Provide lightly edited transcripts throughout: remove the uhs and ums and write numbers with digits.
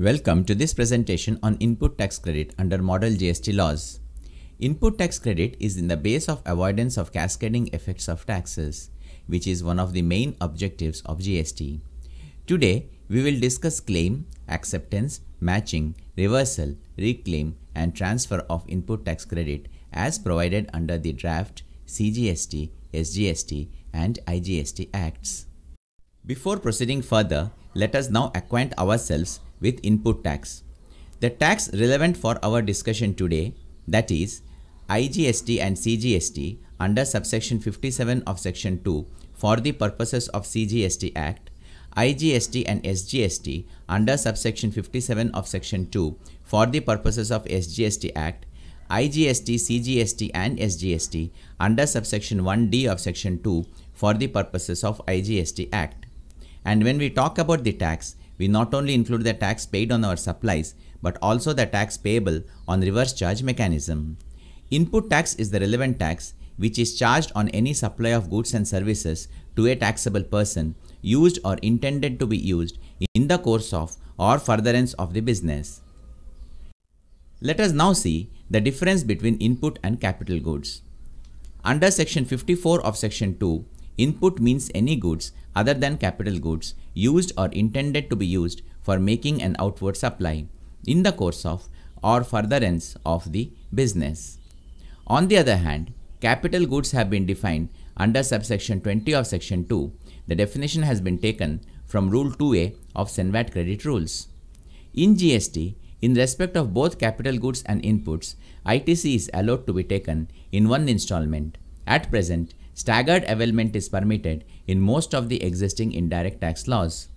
Welcome to this presentation on input tax credit under model GST laws. Input tax credit is in the base of avoidance of cascading effects of taxes, which is one of the main objectives of GST. Today, we will discuss claim, acceptance, matching, reversal, reclaim, and transfer of input tax credit as provided under the draft CGST, SGST, and IGST Acts. Before proceeding further, let us now acquaint ourselves with input tax. The tax relevant for our discussion today, that is IGST and CGST under subsection 57 of section 2 for the purposes of CGST Act, IGST and SGST under subsection 57 of section 2 for the purposes of SGST Act, IGST, CGST and SGST under subsection 1D of section 2 for the purposes of IGST Act. And when we talk about the tax, we not only include the tax paid on our supplies, but also the tax payable on reverse charge mechanism. Input tax is the relevant tax which is charged on any supply of goods and services to a taxable person used or intended to be used in the course of or furtherance of the business. Let us now see the difference between input and capital goods. Under section 54 of section 2, input means any goods other than capital goods used or intended to be used for making an outward supply in the course of or furtherance of the business. On the other hand, capital goods have been defined under subsection 20 of section 2. The definition has been taken from Rule 2A of CENVAT credit rules. In GST, in respect of both capital goods and inputs, ITC is allowed to be taken in one installment. At present, staggered availment is permitted in most of the existing indirect tax laws.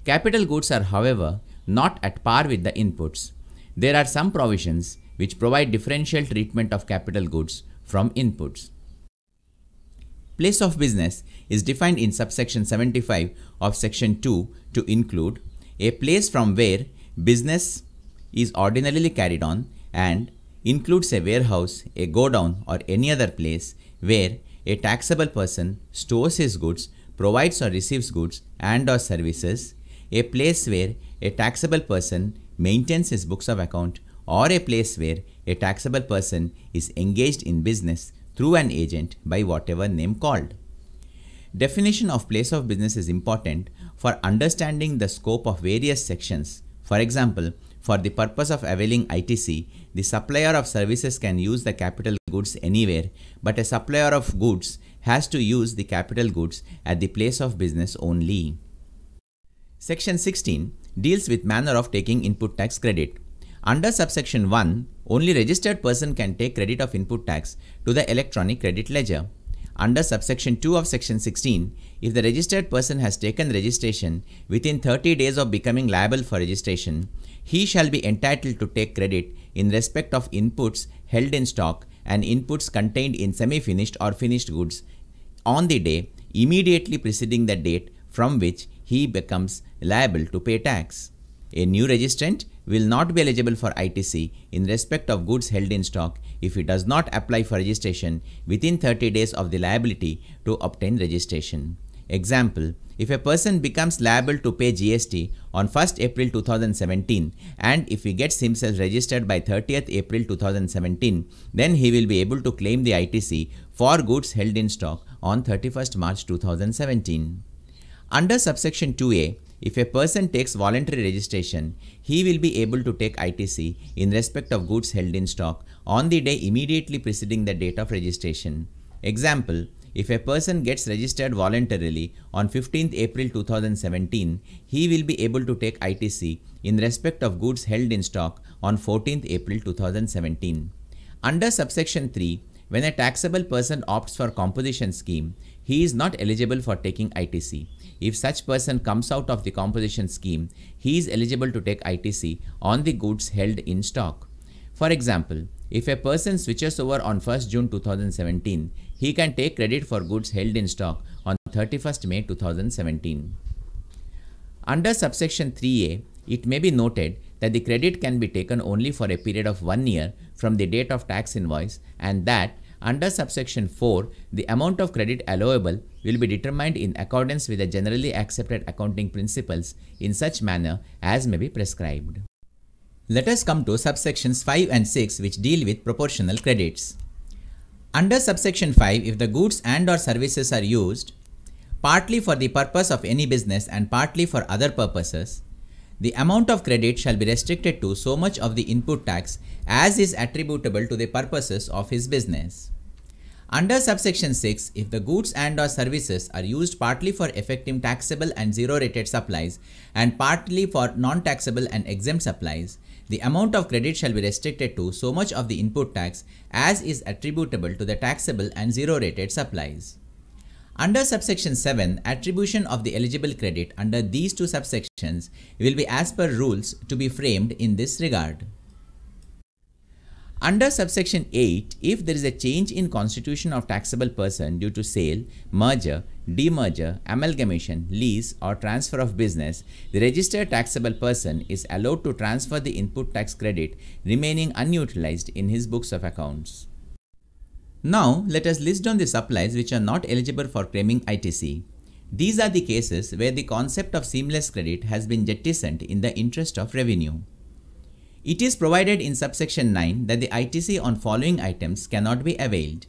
Capital goods are, however, not at par with the inputs. There are some provisions which provide differential treatment of capital goods from inputs. Place of business is defined in subsection 75 of section 2 to include a place from where business is ordinarily carried on and includes a warehouse, a godown, or any other place where a taxable person stores his goods, provides or receives goods and or services, a place where a taxable person maintains his books of account, or a place where a taxable person is engaged in business through an agent by whatever name called. Definition of place of business is important for understanding the scope of various sections. For example, for the purpose of availing ITC, the supplier of services can use the capital goods anywhere, but a supplier of goods has to use the capital goods at the place of business only. Section 16 deals with manner of taking input tax credit. Under subsection 1, only registered person can take credit of input tax to the electronic credit ledger. Under subsection 2 of section 16, if the registered person has taken registration within 30 days of becoming liable for registration, he shall be entitled to take credit in respect of inputs held in stock and inputs contained in semi-finished or finished goods on the day immediately preceding the date from which he becomes liable to pay tax. A new registrant will not be eligible for ITC in respect of goods held in stock if he does not apply for registration within 30 days of the liability to obtain registration. Example, if a person becomes liable to pay GST on 1st April 2017 and if he gets himself registered by 30th April 2017, then he will be able to claim the ITC for goods held in stock on 31st March 2017. Under subsection 2A, if a person takes voluntary registration, he will be able to take ITC in respect of goods held in stock on the day immediately preceding the date of registration. Example, if a person gets registered voluntarily on 15th April 2017, he will be able to take ITC in respect of goods held in stock on 14th April 2017. Under subsection 3, when a taxable person opts for composition scheme, he is not eligible for taking ITC. If such person comes out of the composition scheme, he is eligible to take ITC on the goods held in stock. For example, if a person switches over on 1st June 2017, he can take credit for goods held in stock on 31st May 2017. Under subsection 3A, it may be noted that the credit can be taken only for a period of 1 year from the date of tax invoice, and that under subsection 4, the amount of credit allowable will be determined in accordance with the generally accepted accounting principles in such manner as may be prescribed. Let us come to subsections 5 and 6, which deal with proportional credits. Under subsection 5, if the goods and or services are used partly for the purpose of any business and partly for other purposes, the amount of credit shall be restricted to so much of the input tax as is attributable to the purposes of his business. Under subsection 6, if the goods and or services are used partly for effective taxable and zero-rated supplies and partly for non-taxable and exempt supplies, the amount of credit shall be restricted to so much of the input tax as is attributable to the taxable and zero-rated supplies. Under subsection 7, attribution of the eligible credit under these two subsections will be as per rules to be framed in this regard. Under subsection 8, if there is a change in constitution of taxable person due to sale, merger, demerger, amalgamation, lease or transfer of business, the registered taxable person is allowed to transfer the input tax credit remaining unutilized in his books of accounts. Now, let us list down the supplies which are not eligible for claiming ITC. These are the cases where the concept of seamless credit has been jettisoned in the interest of revenue. It is provided in subsection 9 that the ITC on following items cannot be availed: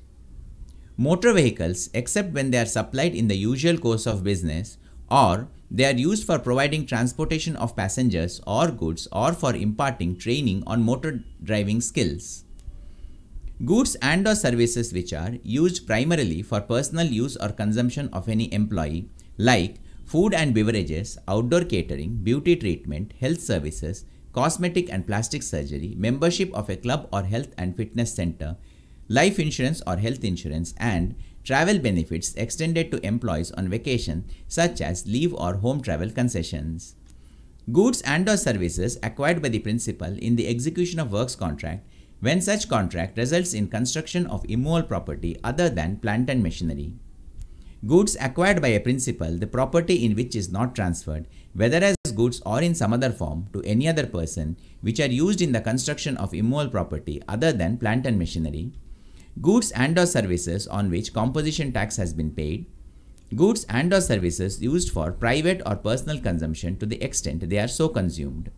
motor vehicles except when they are supplied in the usual course of business, or they are used for providing transportation of passengers or goods or for imparting training on motor driving skills. Goods and or services which are used primarily for personal use or consumption of any employee, like food and beverages, outdoor catering, beauty treatment, health services, cosmetic and plastic surgery, membership of a club or health and fitness center, life insurance or health insurance, and travel benefits extended to employees on vacation such as leave or home travel concessions. Goods and or services acquired by the principal in the execution of works contract when such contract results in construction of immovable property other than plant and machinery. Goods acquired by a principal, the property in which is not transferred, whether as goods or in some other form, to any other person, which are used in the construction of immovable property other than plant and machinery. Goods and or services on which composition tax has been paid. Goods and or services used for private or personal consumption to the extent they are so consumed.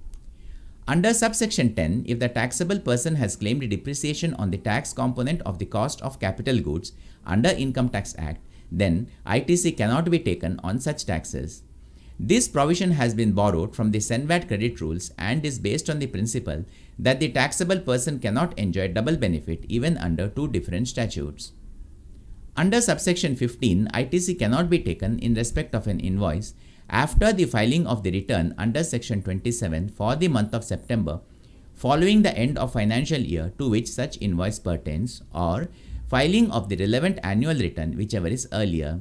Under subsection 10, if the taxable person has claimed depreciation on the tax component of the cost of capital goods under Income Tax Act, then ITC cannot be taken on such taxes. This provision has been borrowed from the CENVAT credit rules and is based on the principle that the taxable person cannot enjoy double benefit even under two different statutes. Under subsection 15, ITC cannot be taken in respect of an invoice after the filing of the return under section 27 for the month of September following the end of financial year to which such invoice pertains, or filing of the relevant annual return whichever is earlier.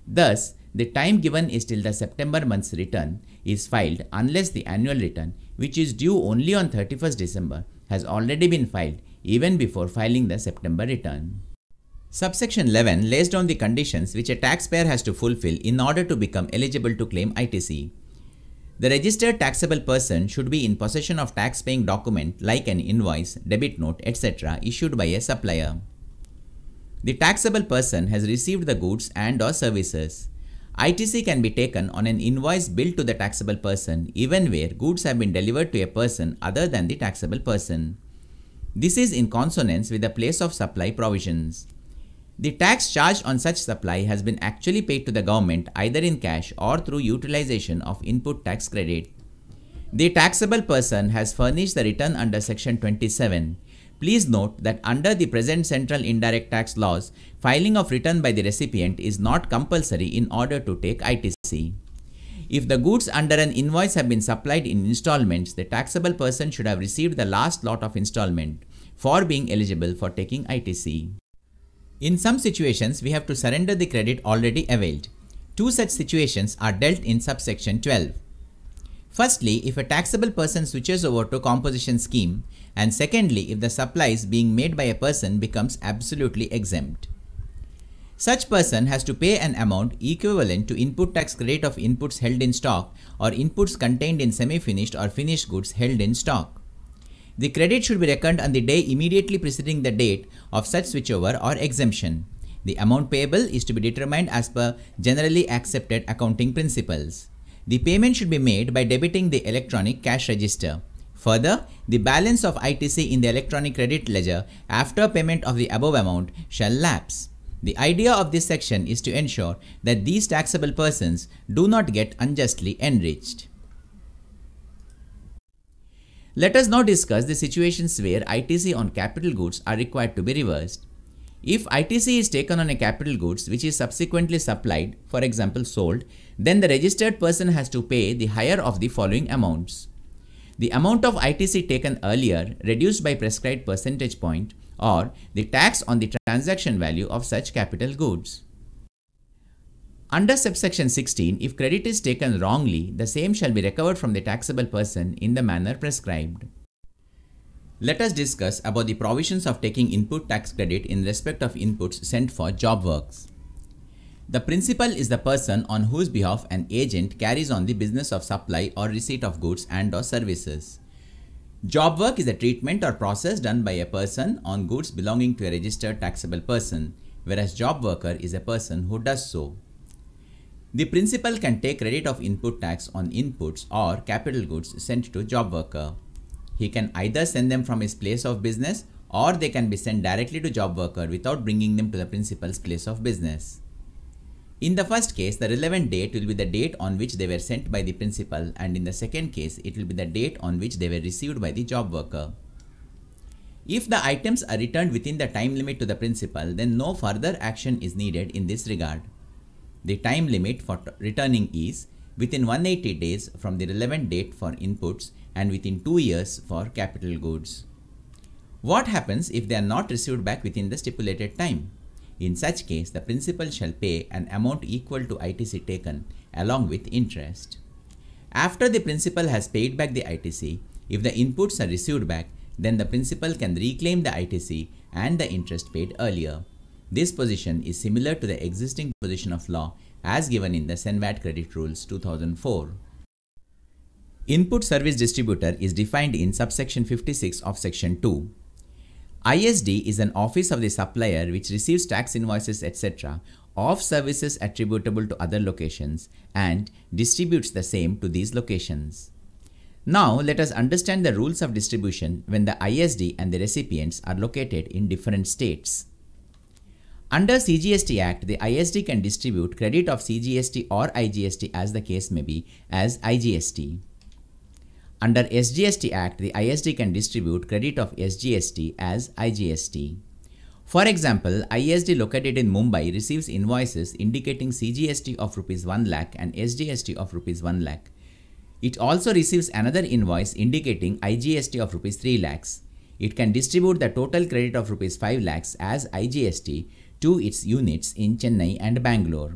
Thus, the time given is till the September month's return is filed unless the annual return, which is due only on 31st December, has already been filed even before filing the September return. Subsection 11 lays down the conditions which a taxpayer has to fulfill in order to become eligible to claim ITC. The registered taxable person should be in possession of tax-paying document like an invoice, debit note, etc. issued by a supplier. The taxable person has received the goods and or services. ITC can be taken on an invoice billed to the taxable person even where goods have been delivered to a person other than the taxable person. This is in consonance with the place of supply provisions. The tax charged on such supply has been actually paid to the government either in cash or through utilization of input tax credit. The taxable person has furnished the return under section 27. Please note that under the present central indirect tax laws, filing of return by the recipient is not compulsory in order to take ITC. If the goods under an invoice have been supplied in installments, the taxable person should have received the last lot of installment for being eligible for taking ITC. In some situations, we have to surrender the credit already availed. Two such situations are dealt in subsection 12. Firstly, if a taxable person switches over to composition scheme, and secondly, if the supplies being made by a person becomes absolutely exempt. Such person has to pay an amount equivalent to input tax credit of inputs held in stock or inputs contained in semi-finished or finished goods held in stock. The credit should be reckoned on the day immediately preceding the date of such switchover or exemption. The amount payable is to be determined as per generally accepted accounting principles. The payment should be made by debiting the electronic cash register. Further, the balance of ITC in the electronic credit ledger after payment of the above amount shall lapse. The idea of this section is to ensure that these taxable persons do not get unjustly enriched. Let us now discuss the situations where ITC on capital goods are required to be reversed. If ITC is taken on a capital goods which is subsequently supplied, for example sold, then the registered person has to pay the higher of the following amounts. The amount of ITC taken earlier reduced by prescribed percentage point, or the tax on the transaction value of such capital goods. Under subsection 16, if credit is taken wrongly, the same shall be recovered from the taxable person in the manner prescribed. Let us discuss about the provisions of taking input tax credit in respect of inputs sent for job works. The principal is the person on whose behalf an agent carries on the business of supply or receipt of goods and/or services. Job work is a treatment or process done by a person on goods belonging to a registered taxable person, whereas job worker is a person who does so. The principal can take credit of input tax on inputs or capital goods sent to job worker. He can either send them from his place of business, or they can be sent directly to job worker without bringing them to the principal's place of business. In the first case, the relevant date will be the date on which they were sent by the principal, and in the second case, it will be the date on which they were received by the job worker. If the items are returned within the time limit to the principal, then no further action is needed in this regard. The time limit for returning is within 180 days from the relevant date for inputs and within 2 years for capital goods. What happens if they are not received back within the stipulated time? In such case, the principal shall pay an amount equal to ITC taken along with interest. After the principal has paid back the ITC, if the inputs are received back, then the principal can reclaim the ITC and the interest paid earlier. This position is similar to the existing position of law as given in the SENVAT Credit Rules 2004. Input Service Distributor is defined in subsection 56 of section 2. ISD is an office of the supplier which receives tax invoices etc. of services attributable to other locations and distributes the same to these locations. Now let us understand the rules of distribution when the ISD and the recipients are located in different states. Under CGST Act, the ISD can distribute credit of CGST or IGST as the case may be as IGST. Under SGST Act, the ISD can distribute credit of SGST as IGST. For example, ISD located in Mumbai receives invoices indicating CGST of Rs 1 lakh and SGST of Rs 1 lakh. It also receives another invoice indicating IGST of Rs 3 lakhs. It can distribute the total credit of Rs 5 lakhs as IGST to its units in Chennai and Bangalore.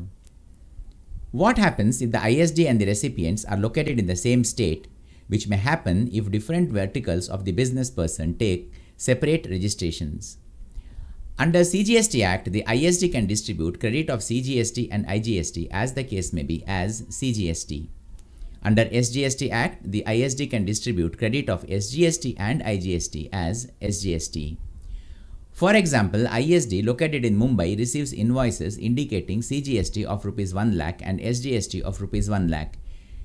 What happens if the ISD and the recipients are located in the same state, which may happen if different verticals of the business person take separate registrations? Under CGST Act, the ISD can distribute credit of CGST and IGST as the case may be as CGST. Under SGST Act, the ISD can distribute credit of SGST and IGST as SGST. For example, ISD located in Mumbai receives invoices indicating CGST of Rs 1 lakh and SGST of Rs 1 lakh.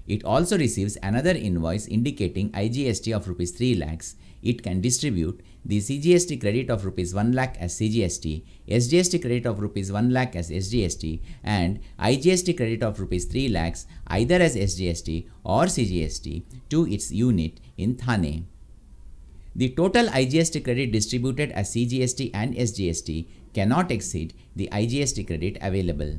It also receives another invoice indicating IGST of Rs 3 lakhs. It can distribute the CGST credit of Rs 1 lakh as CGST, SGST credit of Rs 1 lakh as SGST, and IGST credit of Rs 3 lakhs either as SGST or CGST to its unit in Thane. The total IGST credit distributed as CGST and SGST cannot exceed the IGST credit available.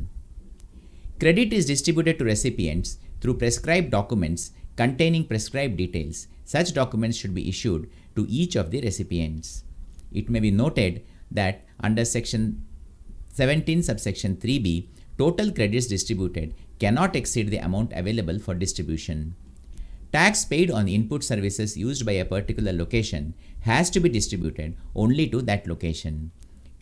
Credit is distributed to recipients through prescribed documents containing prescribed details. Such documents should be issued to each of the recipients. It may be noted that under section 17 subsection 3b, total credits distributed cannot exceed the amount available for distribution. Tax paid on input services used by a particular location has to be distributed only to that location.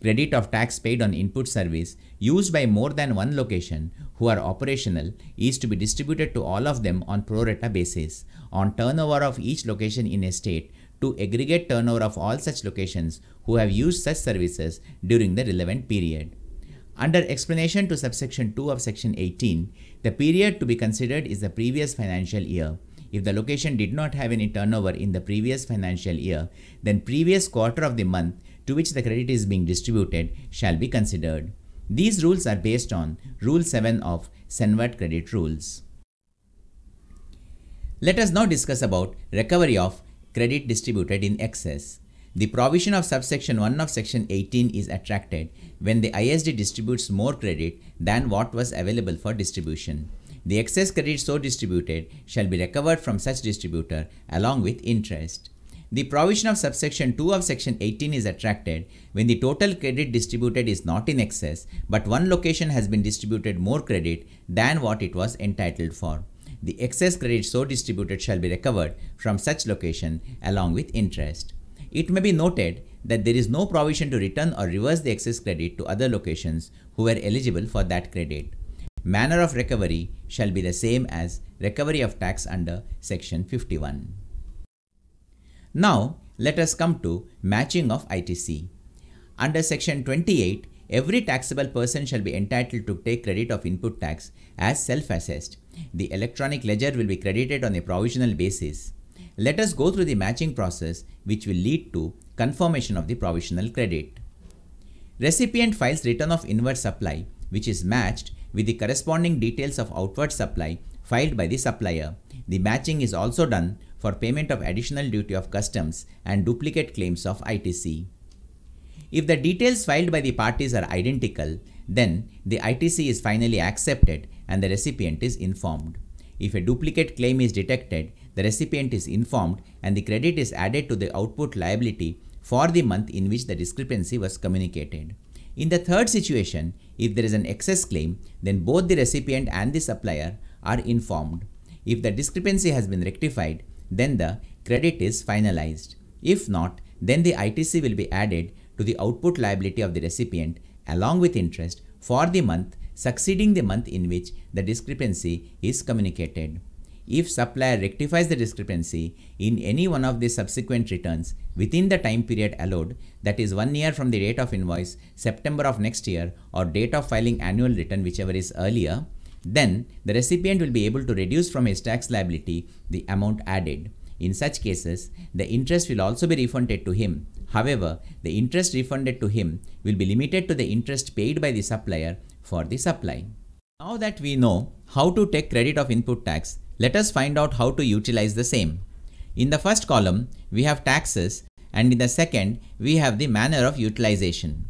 Credit of tax paid on input service used by more than one location who are operational is to be distributed to all of them on pro rata basis on turnover of each location in a state to aggregate turnover of all such locations who have used such services during the relevant period. Under explanation to subsection 2 of section 18, the period to be considered is the previous financial year. if the location did not have any turnover in the previous financial year, then previous quarter of the month to which the credit is being distributed shall be considered. These rules are based on Rule 7 of Senvert Credit Rules. Let us now discuss about recovery of credit distributed in excess. The provision of subsection 1 of section 18 is attracted when the ISD distributes more credit than what was available for distribution. The excess credit so distributed shall be recovered from such distributor along with interest. The provision of subsection 2 of section 18 is attracted when the total credit distributed is not in excess, but one location has been distributed more credit than what it was entitled for. The excess credit so distributed shall be recovered from such location along with interest. It may be noted that there is no provision to return or reverse the excess credit to other locations who were eligible for that credit. Manner of recovery shall be the same as recovery of tax under section 51. Now, let us come to matching of ITC. Under section 28, every taxable person shall be entitled to take credit of input tax as self-assessed. The electronic ledger will be credited on a provisional basis. Let us go through the matching process which will lead to confirmation of the provisional credit. Recipient files return of inward supply which is matched with the corresponding details of outward supply filed by the supplier. The matching is also done for payment of additional duty of customs and duplicate claims of ITC. If the details filed by the parties are identical, then the ITC is finally accepted and the recipient is informed. If a duplicate claim is detected, the recipient is informed and the credit is added to the output liability for the month in which the discrepancy was communicated. In the third situation, if there is an excess claim, then both the recipient and the supplier are informed. If the discrepancy has been rectified, then the credit is finalized. If not, then the ITC will be added to the output liability of the recipient along with interest for the month succeeding the month in which the discrepancy is communicated. If supplier rectifies the discrepancy in any one of the subsequent returns within the time period allowed, that is 1 year from the date of invoice, September of next year, or date of filing annual return, whichever is earlier, then the recipient will be able to reduce from his tax liability the amount added. In such cases, the interest will also be refunded to him. However, the interest refunded to him will be limited to the interest paid by the supplier for the supply. Now that we know how to take credit of input tax, let us find out how to utilize the same. In the first column, we have taxes, and in the second, we have the manner of utilization.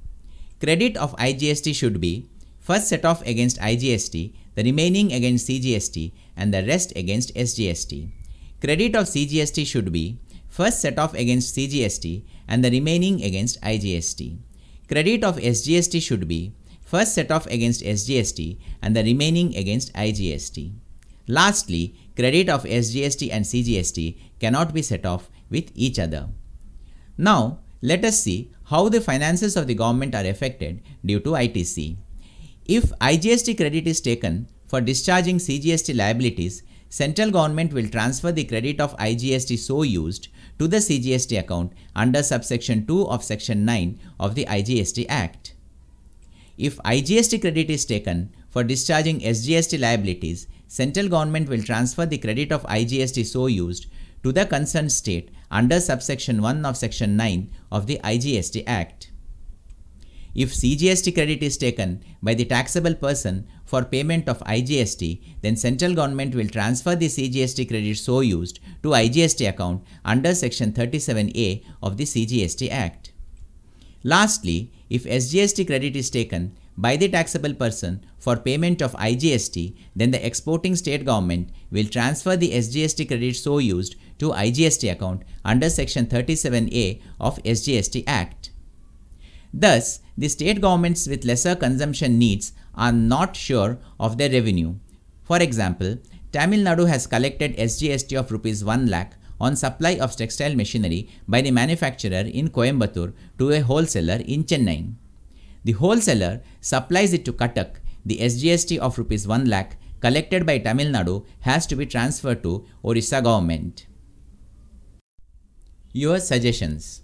Credit of IGST should be first set off against IGST, the remaining against CGST, and the rest against SGST. Credit of CGST should be first set off against CGST and the remaining against IGST. Credit of SGST should be first set off against SGST and the remaining against IGST. Lastly, credit of SGST and CGST cannot be set off with each other. Now, let us see how the finances of the government are affected due to ITC. If IGST credit is taken for discharging CGST liabilities, central government will transfer the credit of IGST so used to the CGST account under subsection 2 of section 9 of the IGST Act. If IGST credit is taken for discharging SGST liabilities, central government will transfer the credit of IGST so used to the concerned state under subsection 1 of section 9 of the IGST Act. If CGST credit is taken by the taxable person for payment of IGST, then central government will transfer the CGST credit so used to IGST account under section 37A of the CGST Act. Lastly, if SGST credit is taken by the taxable person for payment of IGST, then the exporting state government will transfer the SGST credit so used to IGST account under section 37A of SGST Act. Thus, the state governments with lesser consumption needs are not sure of their revenue. For example, Tamil Nadu has collected SGST of Rs 1 lakh on supply of textile machinery by the manufacturer in Coimbatore to a wholesaler in Chennai. The wholesaler supplies it to Cuttack. The SGST of Rs 1 lakh collected by Tamil Nadu has to be transferred to Orissa government. Your suggestions.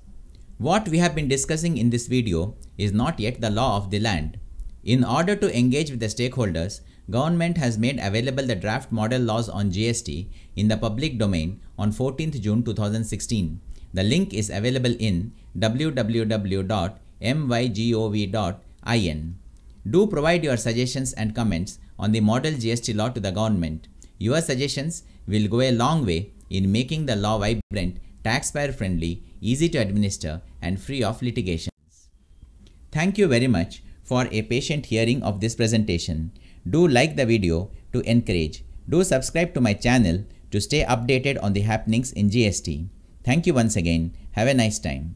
What we have been discussing in this video is not yet the law of the land. In order to engage with the stakeholders, Government has made available the draft model laws on GST in the public domain on 14th June 2016. The link is available in www.mygov.in. Do provide your suggestions and comments on the model GST law to the government. Your suggestions will go a long way in making the law vibrant, taxpayer friendly, easy to administer, and free of litigations. Thank you very much for a patient hearing of this presentation. Do like the video to encourage. Do subscribe to my channel to stay updated on the happenings in GST. Thank you once again. Have a nice time.